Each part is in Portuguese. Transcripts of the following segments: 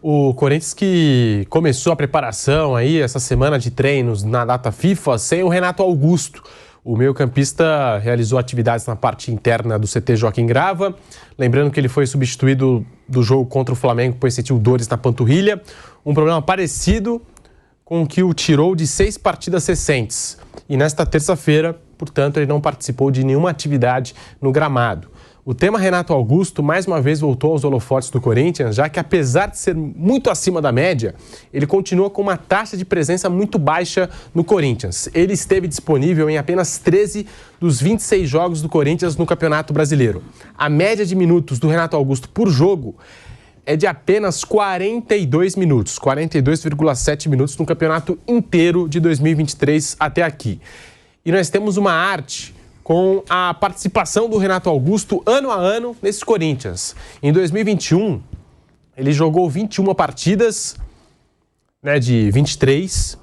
O Corinthians que começou a preparação aí, essa semana de treinos na data FIFA, sem o Renato Augusto. O meio-campista realizou atividades na parte interna do CT Joaquim Grava. Lembrando que ele foi substituído do jogo contra o Flamengo, pois sentiu dores na panturrilha. Um problema parecido com o que o tirou de 6 partidas recentes. E nesta terça-feira, portanto, ele não participou de nenhuma atividade no gramado. O tema Renato Augusto mais uma vez voltou aos holofotes do Corinthians, já que apesar de ser muito acima da média, ele continua com uma taxa de presença muito baixa no Corinthians. Ele esteve disponível em apenas 13 dos 26 jogos do Corinthians no Campeonato Brasileiro. A média de minutos do Renato Augusto por jogo é de apenas 42 minutos, 42,7 minutos no campeonato inteiro de 2023 até aqui. E nós temos uma arte com a participação do Renato Augusto ano a ano nesses Corinthians. Em 2021, ele jogou 21 partidas, de 23,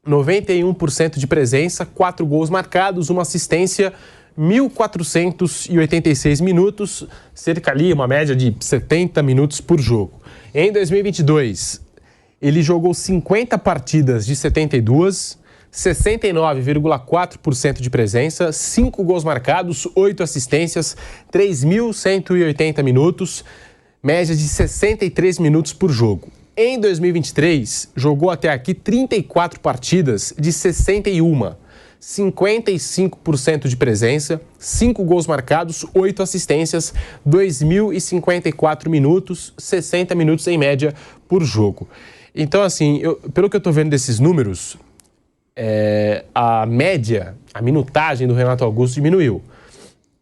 91% de presença, 4 gols marcados, uma assistência, 1.486 minutos, cerca ali, uma média de 70 minutos por jogo. Em 2022, ele jogou 50 partidas de 72, 69,4% de presença, 5 gols marcados, 8 assistências, 3.180 minutos, média de 63 minutos por jogo. Em 2023, jogou até aqui 34 partidas de 61, 55% de presença, 5 gols marcados, 8 assistências, 2.054 minutos, 60 minutos em média por jogo. Então, assim, pelo que eu estou vendo desses números, a média, a minutagem do Renato Augusto diminuiu.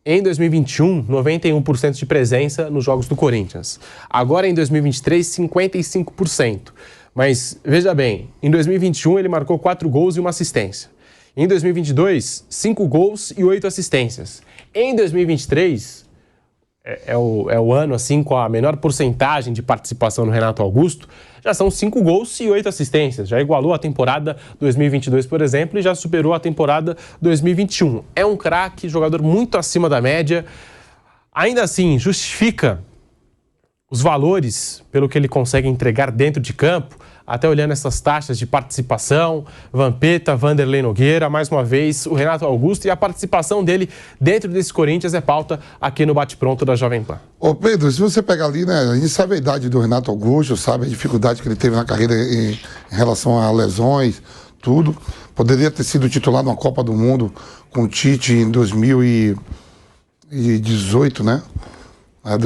Em 2021, 91% de presença nos jogos do Corinthians. Agora, em 2023, 55%. Mas, veja bem, em 2021 ele marcou 4 gols e uma assistência. Em 2022, 5 gols e 8 assistências. Em 2023, é o ano assim com a menor porcentagem de participação no Renato Augusto, já são 5 gols e 8 assistências. Já igualou a temporada 2022, por exemplo, e já superou a temporada 2021. É um craque, jogador muito acima da média. Ainda assim, justifica os valores pelo que ele consegue entregar dentro de campo, até olhando essas taxas de participação, Vampeta, Vanderlei Nogueira, mais uma vez o Renato Augusto, e a participação dele dentro desse Corinthians é pauta aqui no Bate-Pronto da Jovem Pan. Ô Pedro, se você pegar ali, né, a gente sabe a idade do Renato Augusto, sabe a dificuldade que ele teve na carreira em relação a lesões, tudo. Poderia ter sido titular numa Copa do Mundo com o Tite em 2018, né? A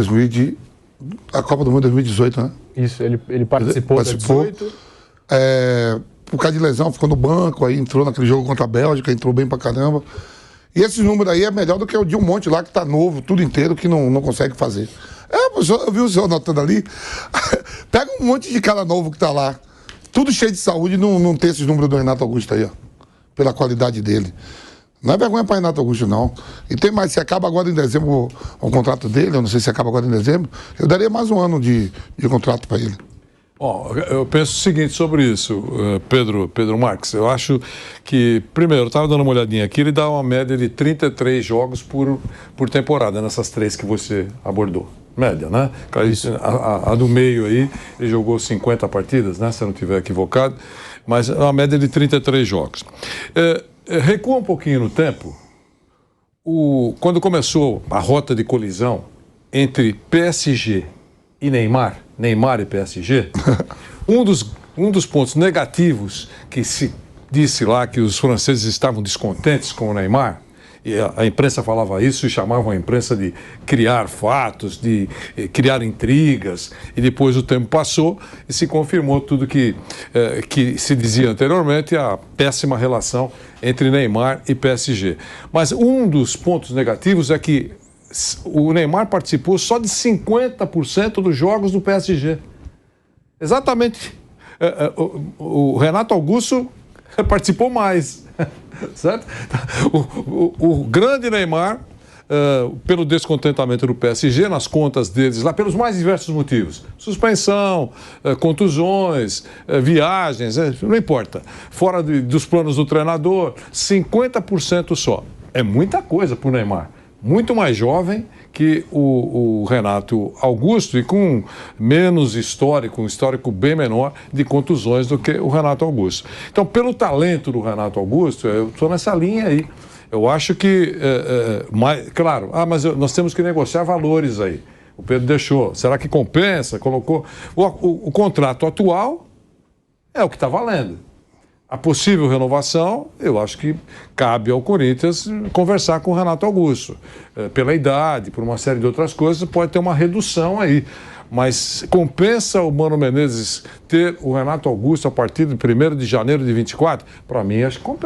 Copa do Mundo 2018, né? Isso, ele participou. 18. Por causa de lesão, ficou no banco, aí entrou naquele jogo contra a Bélgica, entrou bem pra caramba. E esses números aí é melhor do que o de um monte lá que tá novo, tudo inteiro, que não consegue fazer. Eu vi o senhor anotando ali. Pega um monte de cara novo que tá lá, tudo cheio de saúde, não tem esses números do Renato Augusto aí, ó, pela qualidade dele. Não é vergonha para Renato Augusto, não. E tem mais, se acaba agora em dezembro o contrato dele, eu não sei se acaba agora em dezembro, eu daria mais um ano de contrato para ele. Bom, eu penso o seguinte sobre isso, Pedro Marques. Eu acho que, primeiro, eu estava dando uma olhadinha aqui, ele dá uma média de 33 jogos por temporada, nessas 3 que você abordou. Média, né? A do meio aí, ele jogou 50 partidas, né? Se eu não estiver equivocado, mas é uma média de 33 jogos. Recua um pouquinho no tempo, quando começou a rota de colisão entre PSG e Neymar e PSG, um dos pontos negativos que se disse lá que os franceses estavam descontentes com o Neymar, e a imprensa falava isso e chamavam a imprensa de criar fatos, de criar intrigas, e depois o tempo passou e se confirmou tudo que se dizia anteriormente, a péssima relação entre Neymar e PSG. Mas um dos pontos negativos é que o Neymar participou só de 50% dos jogos do PSG. Exatamente. O Renato Augusto participou mais. Certo? O grande Neymar, pelo descontentamento do PSG, nas contas deles lá, pelos mais diversos motivos, suspensão, contusões, viagens, não importa, fora dos planos do treinador, 50% só. É muita coisa para o Neymar, muito mais jovem, que o Renato Augusto, e com menos histórico, um histórico bem menor de contusões do que o Renato Augusto. Então, pelo talento do Renato Augusto, eu estou nessa linha aí. Eu acho que, claro, mas nós temos que negociar valores aí. O Pedro deixou. Será que compensa? Colocou. O contrato atual é o que está valendo. A possível renovação, eu acho que cabe ao Corinthians conversar com o Renato Augusto. Pela idade, por uma série de outras coisas, pode ter uma redução aí. Mas compensa o Mano Menezes ter o Renato Augusto a partir de 1º de janeiro de 24? Para mim, acho que compensa.